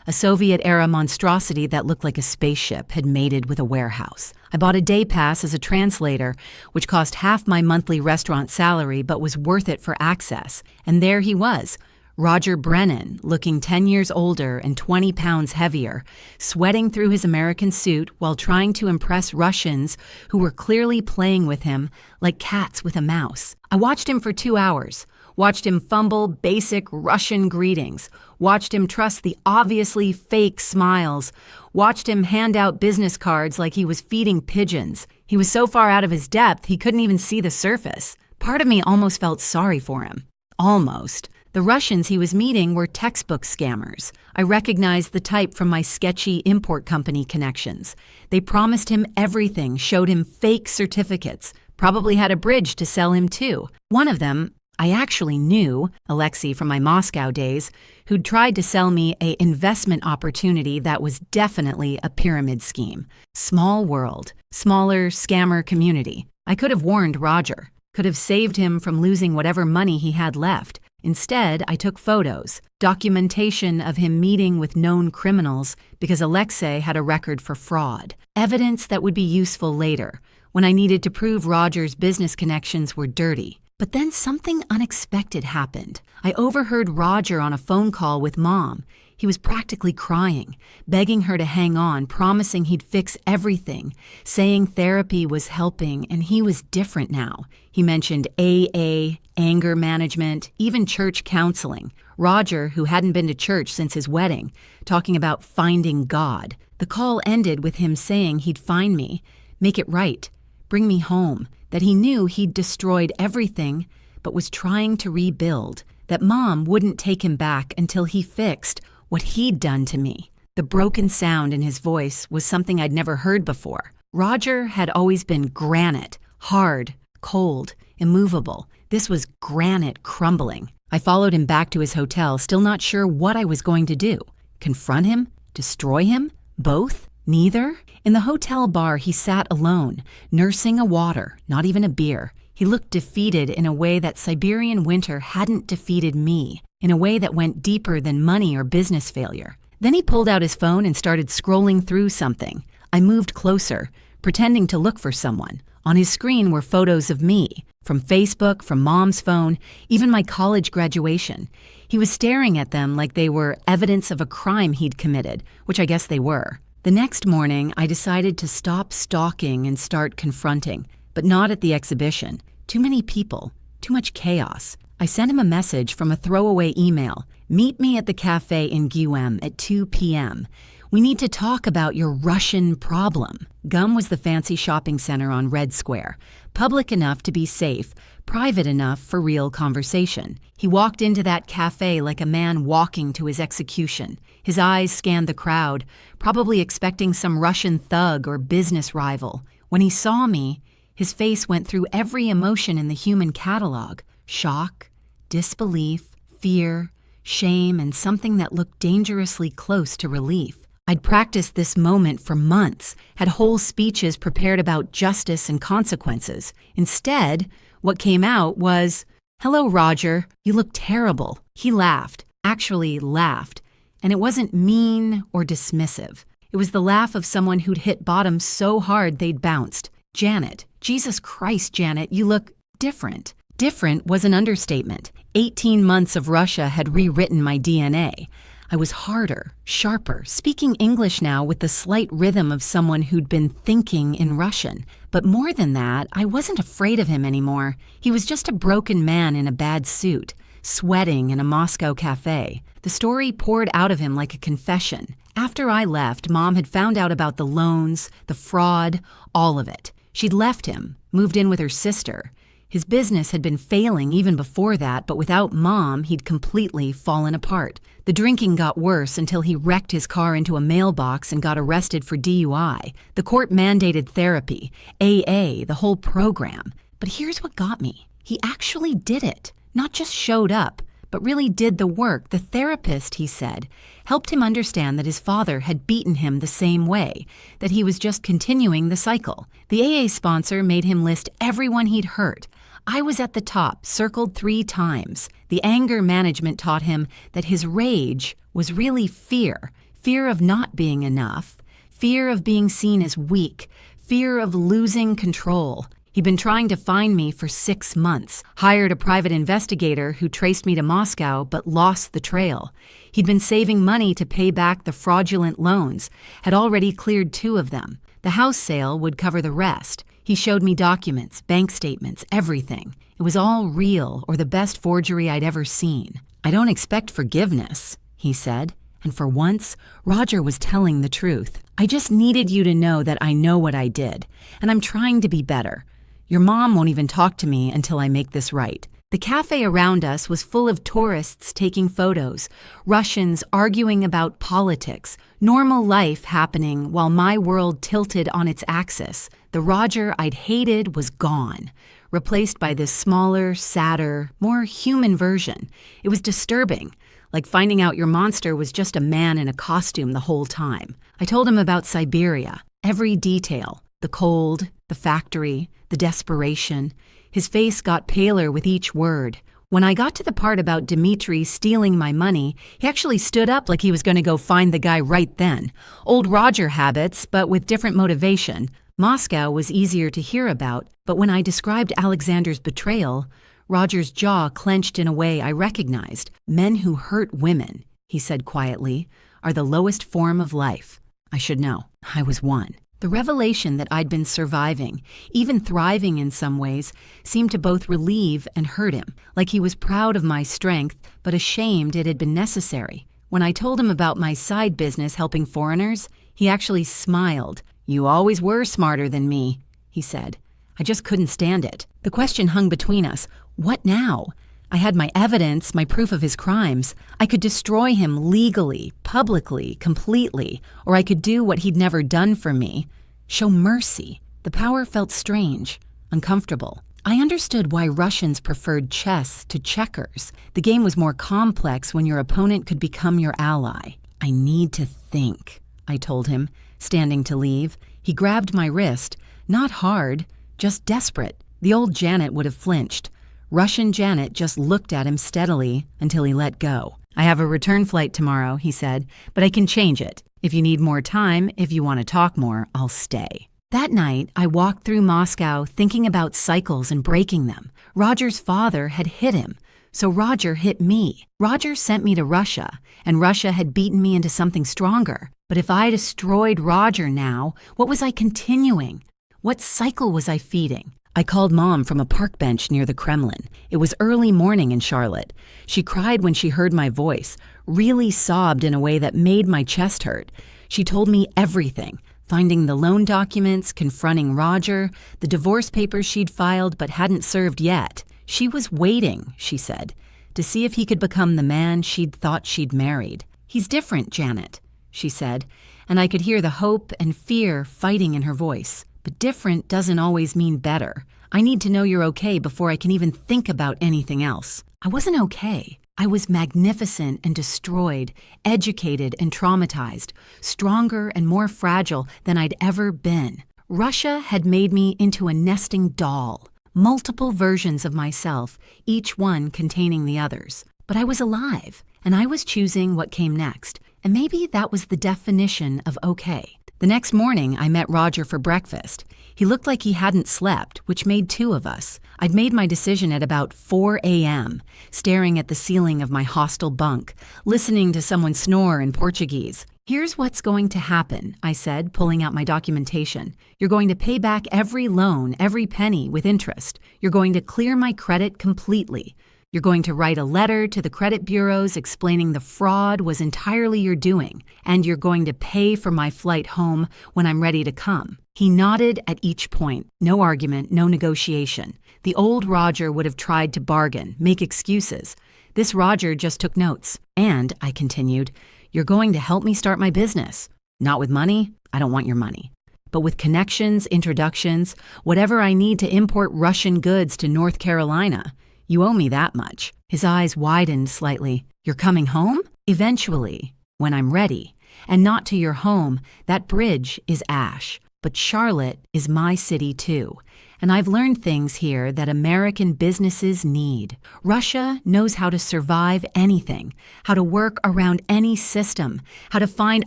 A Soviet-era monstrosity that looked like a spaceship had mated with a warehouse. I bought a day pass as a translator, which cost half my monthly restaurant salary but was worth it for access. And there he was, Roger Brennan, looking 10 years older and 20 pounds heavier, sweating through his American suit while trying to impress Russians who were clearly playing with him like cats with a mouse. I watched him for 2 hours. Watched him fumble basic Russian greetings, watched him trust the obviously fake smiles, watched him hand out business cards like he was feeding pigeons. He was so far out of his depth he couldn't even see the surface. Part of me almost felt sorry for him. Almost. The Russians he was meeting were textbook scammers. I recognized the type from my sketchy import company connections. They promised him everything, showed him fake certificates, probably had a bridge to sell him too. One of them I actually knew, Alexei from my Moscow days, who'd tried to sell me an investment opportunity that was definitely a pyramid scheme. Small world, smaller scammer community. I could have warned Roger, could have saved him from losing whatever money he had left. Instead, I took photos, documentation of him meeting with known criminals because Alexei had a record for fraud. Evidence that would be useful later, when I needed to prove Roger's business connections were dirty. But then something unexpected happened. I overheard Roger on a phone call with Mom. He was practically crying, begging her to hang on, promising he'd fix everything, saying therapy was helping and he was different now. He mentioned AA, anger management, even church counseling. Roger, who hadn't been to church since his wedding, talking about finding God. The call ended with him saying he'd find me, make it right, bring me home, that he knew he'd destroyed everything but was trying to rebuild, that Mom wouldn't take him back until he fixed what he'd done to me. The broken sound in his voice was something I'd never heard before. Roger had always been granite, hard, cold, immovable. This was granite crumbling. I followed him back to his hotel, still not sure what I was going to do. Confront him? Destroy him? Both? Neither? In the hotel bar, he sat alone, nursing a water, not even a beer. He looked defeated in a way that Siberian winter hadn't defeated me, in a way that went deeper than money or business failure. Then he pulled out his phone and started scrolling through something. I moved closer, pretending to look for someone. On his screen were photos of me, from Facebook, from Mom's phone, even my college graduation. He was staring at them like they were evidence of a crime he'd committed, which I guess they were. The next morning, I decided to stop stalking and start confronting, but not at the exhibition. Too many people, too much chaos. I sent him a message from a throwaway email. Meet me at the cafe in Guem at 2 p.m. We need to talk about your Russian problem. Guem was the fancy shopping center on Red Square, public enough to be safe, private enough for real conversation. He walked into that cafe like a man walking to his execution. His eyes scanned the crowd, probably expecting some Russian thug or business rival. When he saw me, his face went through every emotion in the human catalog: shock, disbelief, fear, shame, and something that looked dangerously close to relief. I'd practiced this moment for months, had whole speeches prepared about justice and consequences. Instead, what came out was, "Hello, Roger, you look terrible." He laughed, actually laughed, and it wasn't mean or dismissive. It was the laugh of someone who'd hit bottom so hard they'd bounced. "Janet, Jesus Christ, Janet, you look different." Different was an understatement. 18 months of Russia had rewritten my DNA. I was harder, sharper, speaking English now with the slight rhythm of someone who'd been thinking in Russian. But more than that, I wasn't afraid of him anymore. He was just a broken man in a bad suit, sweating in a Moscow cafe. The story poured out of him like a confession. After I left, Mom had found out about the loans, the fraud, all of it. She'd left him, moved in with her sister. His business had been failing even before that, but without Mom, he'd completely fallen apart. The drinking got worse until he wrecked his car into a mailbox and got arrested for DUI. The court-mandated therapy, AA, the whole program. But here's what got me. He actually did it. Not just showed up, but really did the work. The therapist, he said, helped him understand that his father had beaten him the same way, that he was just continuing the cycle. The AA sponsor made him list everyone he'd hurt. I was at the top, circled 3 times. The anger management taught him that his rage was really fear. Fear of not being enough, fear of being seen as weak, fear of losing control. He'd been trying to find me for 6 months, hired a private investigator who traced me to Moscow but lost the trail. He'd been saving money to pay back the fraudulent loans, had already cleared 2 of them. The house sale would cover the rest. He showed me documents, bank statements, everything. It was all real, or the best forgery I'd ever seen. "I don't expect forgiveness," he said. And for once, Roger was telling the truth. "I just needed you to know that I know what I did, and I'm trying to be better. Your mom won't even talk to me until I make this right." The cafe around us was full of tourists taking photos, Russians arguing about politics, normal life happening while my world tilted on its axis. The Roger I'd hated was gone, replaced by this smaller, sadder, more human version. It was disturbing, like finding out your monster was just a man in a costume the whole time. I told him about Siberia, every detail, the cold, the factory, the desperation. His face got paler with each word. When I got to the part about Dmitri stealing my money, he actually stood up like he was going to go find the guy right then. Old Roger habits, but with different motivation. Moscow was easier to hear about, but when I described Alexander's betrayal, Roger's jaw clenched in a way I recognized. "Men who hurt women," he said quietly, "are the lowest form of life." I should know. I was one. The revelation that I'd been surviving, even thriving in some ways, seemed to both relieve and hurt him, like he was proud of my strength, but ashamed it had been necessary. When I told him about my side business helping foreigners, he actually smiled. "You always were smarter than me," he said. I just couldn't stand it. The question hung between us. What now? I had my evidence, my proof of his crimes. I could destroy him legally, publicly, completely, or I could do what he'd never done for me, show mercy. The power felt strange, uncomfortable. I understood why Russians preferred chess to checkers. The game was more complex when your opponent could become your ally. "I need to think," I told him, standing to leave. He grabbed my wrist, not hard, just desperate. The old Janet would have flinched. Russian Janet just looked at him steadily until he let go. "I have a return flight tomorrow," he said, "but I can change it. If you need more time, if you want to talk more, I'll stay." That night, I walked through Moscow thinking about cycles and breaking them. Roger's father had hit him, so Roger hit me. Roger sent me to Russia, and Russia had beaten me into something stronger. But if I destroyed Roger now, what was I continuing? What cycle was I feeding? I called Mom from a park bench near the Kremlin. It was early morning in Charlotte. She cried when she heard my voice, really sobbed in a way that made my chest hurt. She told me everything, finding the loan documents, confronting Roger, the divorce papers she'd filed but hadn't served yet. She was waiting, she said, to see if he could become the man she'd thought she'd married. "He's different, Janet," she said, and I could hear the hope and fear fighting in her voice. But different doesn't always mean better. I need to know you're okay before I can even think about anything else. I wasn't okay. I was magnificent and destroyed, educated and traumatized, stronger and more fragile than I'd ever been. Russia had made me into a nesting doll, multiple versions of myself, each one containing the others. But I was alive, and I was choosing what came next, and maybe that was the definition of okay. The next morning, I met Roger for breakfast. He looked like he hadn't slept, which made two of us. I'd made my decision at about 4 a.m., staring at the ceiling of my hostel bunk, listening to someone snore in Portuguese. "Here's what's going to happen," I said, pulling out my documentation. "You're going to pay back every loan, every penny, with interest. You're going to clear my credit completely. You're going to write a letter to the credit bureaus explaining the fraud was entirely your doing, and you're going to pay for my flight home when I'm ready to come." He nodded at each point. No argument, no negotiation. The old Roger would have tried to bargain, make excuses. This Roger just took notes. "And," I continued, "you're going to help me start my business. Not with money, I don't want your money, but with connections, introductions, whatever I need to import Russian goods to North Carolina. You owe me that much." His eyes widened slightly. "You're coming home?" "Eventually, when I'm ready. And not to your home. That bridge is ash. But Charlotte is my city too. And I've learned things here that American businesses need. Russia knows how to survive anything, how to work around any system, how to find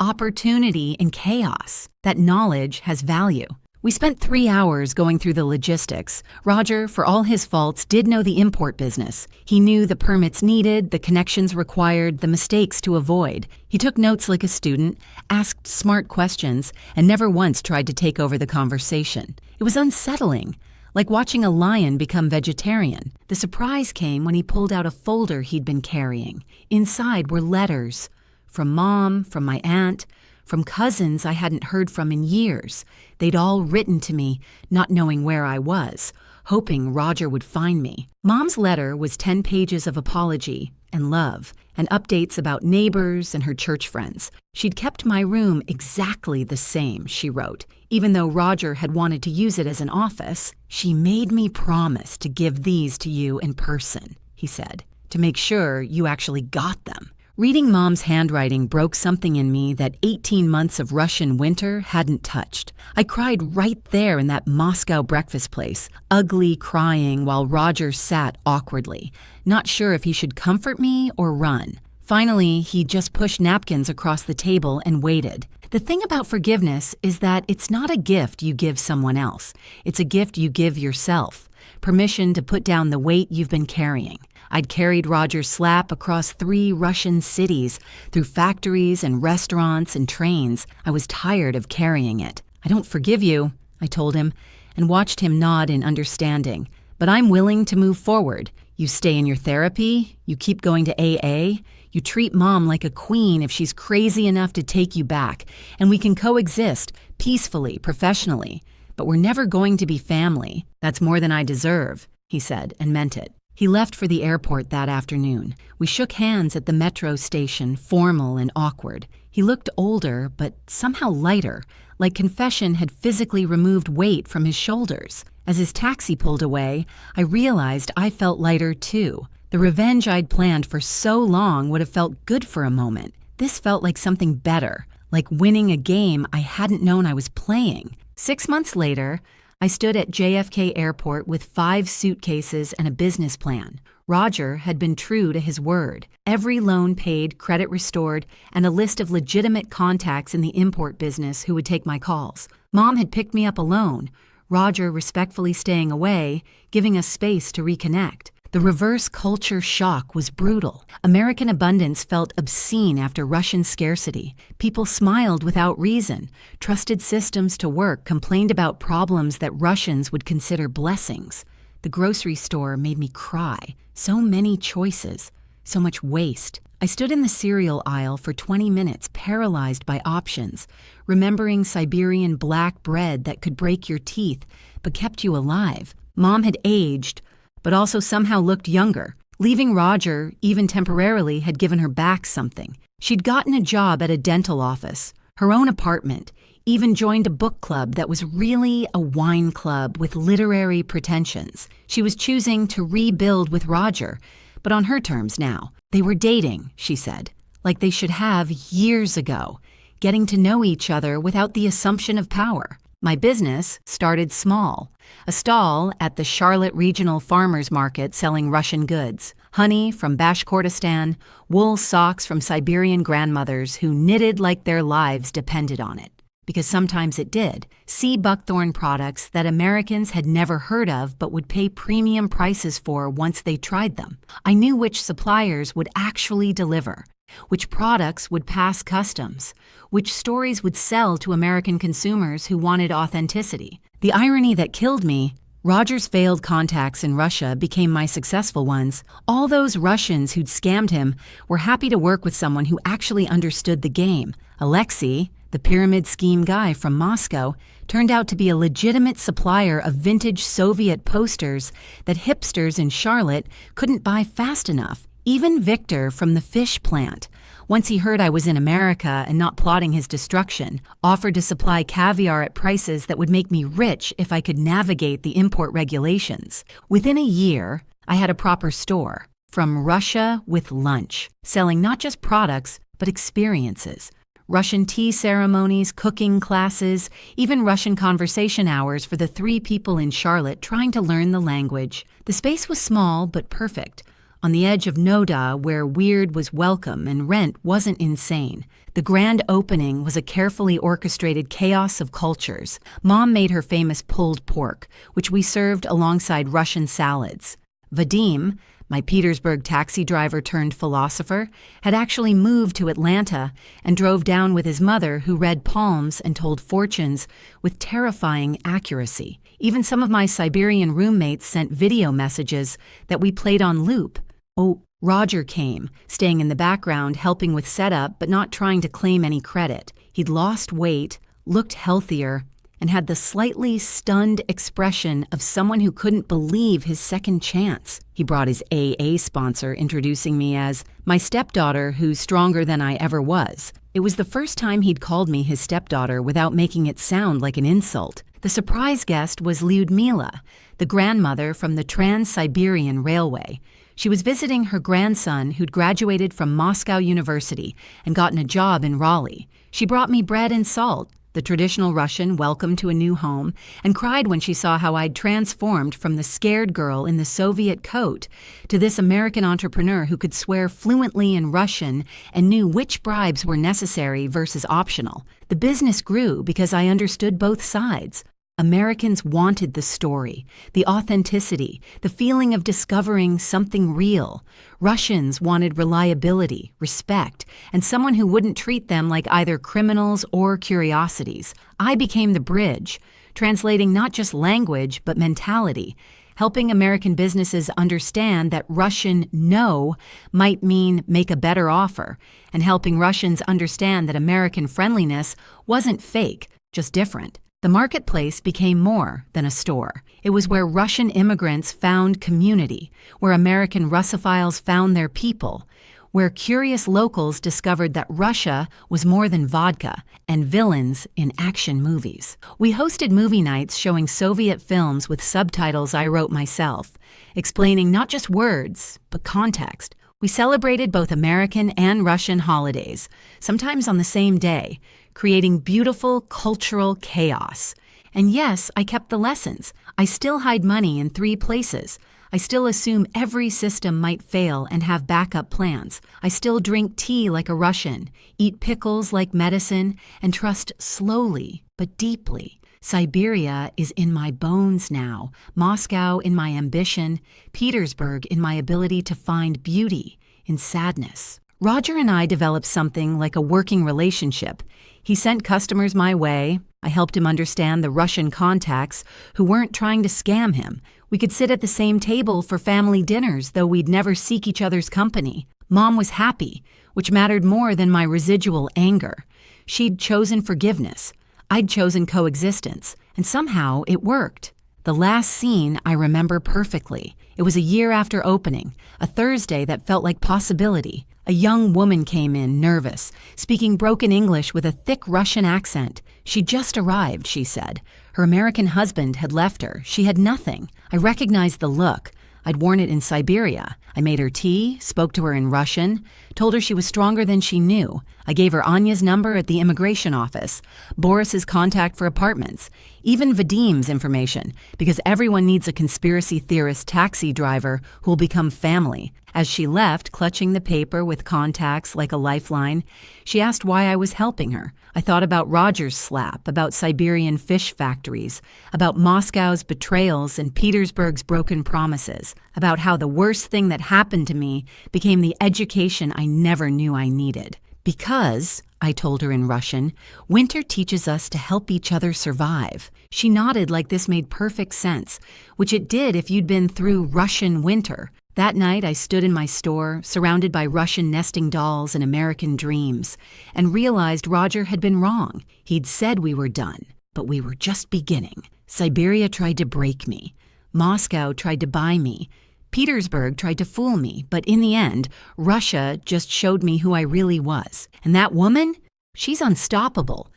opportunity in chaos. That knowledge has value." We spent 3 hours going through the logistics. Roger, for all his faults, did know the import business. He knew the permits needed, the connections required, the mistakes to avoid. He took notes like a student, asked smart questions, and never once tried to take over the conversation. It was unsettling, like watching a lion become vegetarian. The surprise came when he pulled out a folder he'd been carrying. Inside were letters. From Mom, from my aunt, from cousins I hadn't heard from in years. They'd all written to me, not knowing where I was, hoping Roger would find me. Mom's letter was 10 pages of apology and love, and updates about neighbors and her church friends. She'd kept my room exactly the same, she wrote. Even though Roger had wanted to use it as an office, "She made me promise to give these to you in person," he said, "to make sure you actually got them." Reading Mom's handwriting broke something in me that 18 months of Russian winter hadn't touched. I cried right there in that Moscow breakfast place, ugly crying while Roger sat awkwardly, not sure if he should comfort me or run. Finally, he just pushed napkins across the table and waited. The thing about forgiveness is that it's not a gift you give someone else. It's a gift you give yourself. Permission to put down the weight you've been carrying. I'd carried Roger's slap across 3 Russian cities, through factories and restaurants and trains. I was tired of carrying it. "I don't forgive you," I told him, and watched him nod in understanding. "But I'm willing to move forward. You stay in your therapy, you keep going to AA, you treat Mom like a queen if she's crazy enough to take you back, and we can coexist peacefully, professionally. But we're never going to be family. That's more than I deserve," he said, and meant it. He left for the airport that afternoon. We shook hands at the metro station, formal and awkward. He looked older, but somehow lighter, like confession had physically removed weight from his shoulders. As his taxi pulled away, I realized I felt lighter too. The revenge I'd planned for so long would have felt good for a moment. This felt like something better, like winning a game I hadn't known I was playing. 6 months later, I stood at JFK Airport with 5 suitcases and a business plan. Roger had been true to his word. Every loan paid, credit restored, and a list of legitimate contacts in the import business who would take my calls. Mom had picked me up alone, Roger respectfully staying away, giving us space to reconnect. The reverse culture shock was brutal. American abundance felt obscene after Russian scarcity. People smiled without reason, trusted systems to work, complained about problems that Russians would consider blessings. The grocery store made me cry. So many choices, so much waste. I stood in the cereal aisle for 20 minutes, paralyzed by options, remembering Siberian black bread that could break your teeth but kept you alive. Mom had aged, but also somehow looked younger. Leaving Roger, even temporarily, had given her back something. She'd gotten a job at a dental office, her own apartment, even joined a book club that was really a wine club with literary pretensions. She was choosing to rebuild with Roger, but on her terms now. They were dating, she said, like they should have years ago, getting to know each other without the assumption of power. My business started small, a stall at the Charlotte Regional Farmers Market selling Russian goods, honey from Bashkortostan, wool socks from Siberian grandmothers who knitted like their lives depended on it. Because sometimes it did. Sea buckthorn products that Americans had never heard of but would pay premium prices for once they tried them. I knew which suppliers would actually deliver, which products would pass customs, which stories would sell to American consumers who wanted authenticity. The irony that killed me, Roger's failed contacts in Russia became my successful ones. All those Russians who'd scammed him were happy to work with someone who actually understood the game. Alexei, the pyramid scheme guy from Moscow, turned out to be a legitimate supplier of vintage Soviet posters that hipsters in Charlotte couldn't buy fast enough. Even Victor from the fish plant, once he heard I was in America and not plotting his destruction, offered to supply caviar at prices that would make me rich if I could navigate the import regulations. Within a year, I had a proper store, from Russia with lunch, selling not just products, but experiences. Russian tea ceremonies, cooking classes, even Russian conversation hours for the 3 people in Charlotte trying to learn the language. The space was small but perfect, on the edge of Noda where weird was welcome and rent wasn't insane. The grand opening was a carefully orchestrated chaos of cultures. Mom made her famous pulled pork, which we served alongside Russian salads. Vadim, my Petersburg taxi driver turned philosopher, had actually moved to Atlanta and drove down with his mother, who read palms and told fortunes with terrifying accuracy. Even some of my Siberian roommates sent video messages that we played on loop. Oh, Roger came, staying in the background, helping with setup, but not trying to claim any credit. He'd lost weight, looked healthier, and had the slightly stunned expression of someone who couldn't believe his second chance. He brought his AA sponsor, introducing me as my stepdaughter who's stronger than I ever was. It was the first time he'd called me his stepdaughter without making it sound like an insult. The surprise guest was Lyudmila, the grandmother from the Trans-Siberian Railway. She was visiting her grandson who'd graduated from Moscow University and gotten a job in Raleigh. She brought me bread and salt, the traditional Russian welcome to a new home, and cried when she saw how I'd transformed from the scared girl in the Soviet coat to this American entrepreneur who could swear fluently in Russian and knew which bribes were necessary versus optional. The business grew because I understood both sides. Americans wanted the story, the authenticity, the feeling of discovering something real. Russians wanted reliability, respect, and someone who wouldn't treat them like either criminals or curiosities. I became the bridge, translating not just language but mentality, helping American businesses understand that Russian no might mean make a better offer, and helping Russians understand that American friendliness wasn't fake, just different. The marketplace became more than a store. It was where Russian immigrants found community, where American Russophiles found their people, where curious locals discovered that Russia was more than vodka and villains in action movies. We hosted movie nights showing Soviet films with subtitles I wrote myself, explaining not just words, but context. We celebrated both American and Russian holidays, sometimes on the same day, creating beautiful cultural chaos. And yes, I kept the lessons. I still hide money in 3 places. I still assume every system might fail and have backup plans. I still drink tea like a Russian, eat pickles like medicine, and trust slowly but deeply. Siberia is in my bones now, Moscow in my ambition, Petersburg in my ability to find beauty in sadness. Roger and I developed something like a working relationship. He sent customers my way. I helped him understand the Russian contacts who weren't trying to scam him. We could sit at the same table for family dinners, though we'd never seek each other's company. Mom was happy, which mattered more than my residual anger. She'd chosen forgiveness. I'd chosen coexistence, and somehow it worked. The last scene I remember perfectly. It was a year after opening, a Thursday that felt like possibility. A young woman came in, nervous, speaking broken English with a thick Russian accent. She'd just arrived, she said. Her American husband had left her. She had nothing. I recognized the look. I'd worn it in Siberia. I made her tea, spoke to her in Russian, told her she was stronger than she knew. I gave her Anya's number at the immigration office, Boris's contact for apartments, even Vadim's information, because everyone needs a conspiracy theorist taxi driver who'll become family. As she left, clutching the paper with contacts like a lifeline, she asked why I was helping her. I thought about Roger's slap, about Siberian fish factories, about Moscow's betrayals and Petersburg's broken promises, about how the worst thing that happened to me became the education I never knew I needed. Because, I told her in Russian, winter teaches us to help each other survive. She nodded like this made perfect sense, which it did if you'd been through Russian winter. That night, I stood in my store, surrounded by Russian nesting dolls and American dreams, and realized Roger had been wrong. He'd said we were done, but we were just beginning. Siberia tried to break me. Moscow tried to buy me. Petersburg tried to fool me, but in the end, Russia just showed me who I really was. And that woman? She's unstoppable.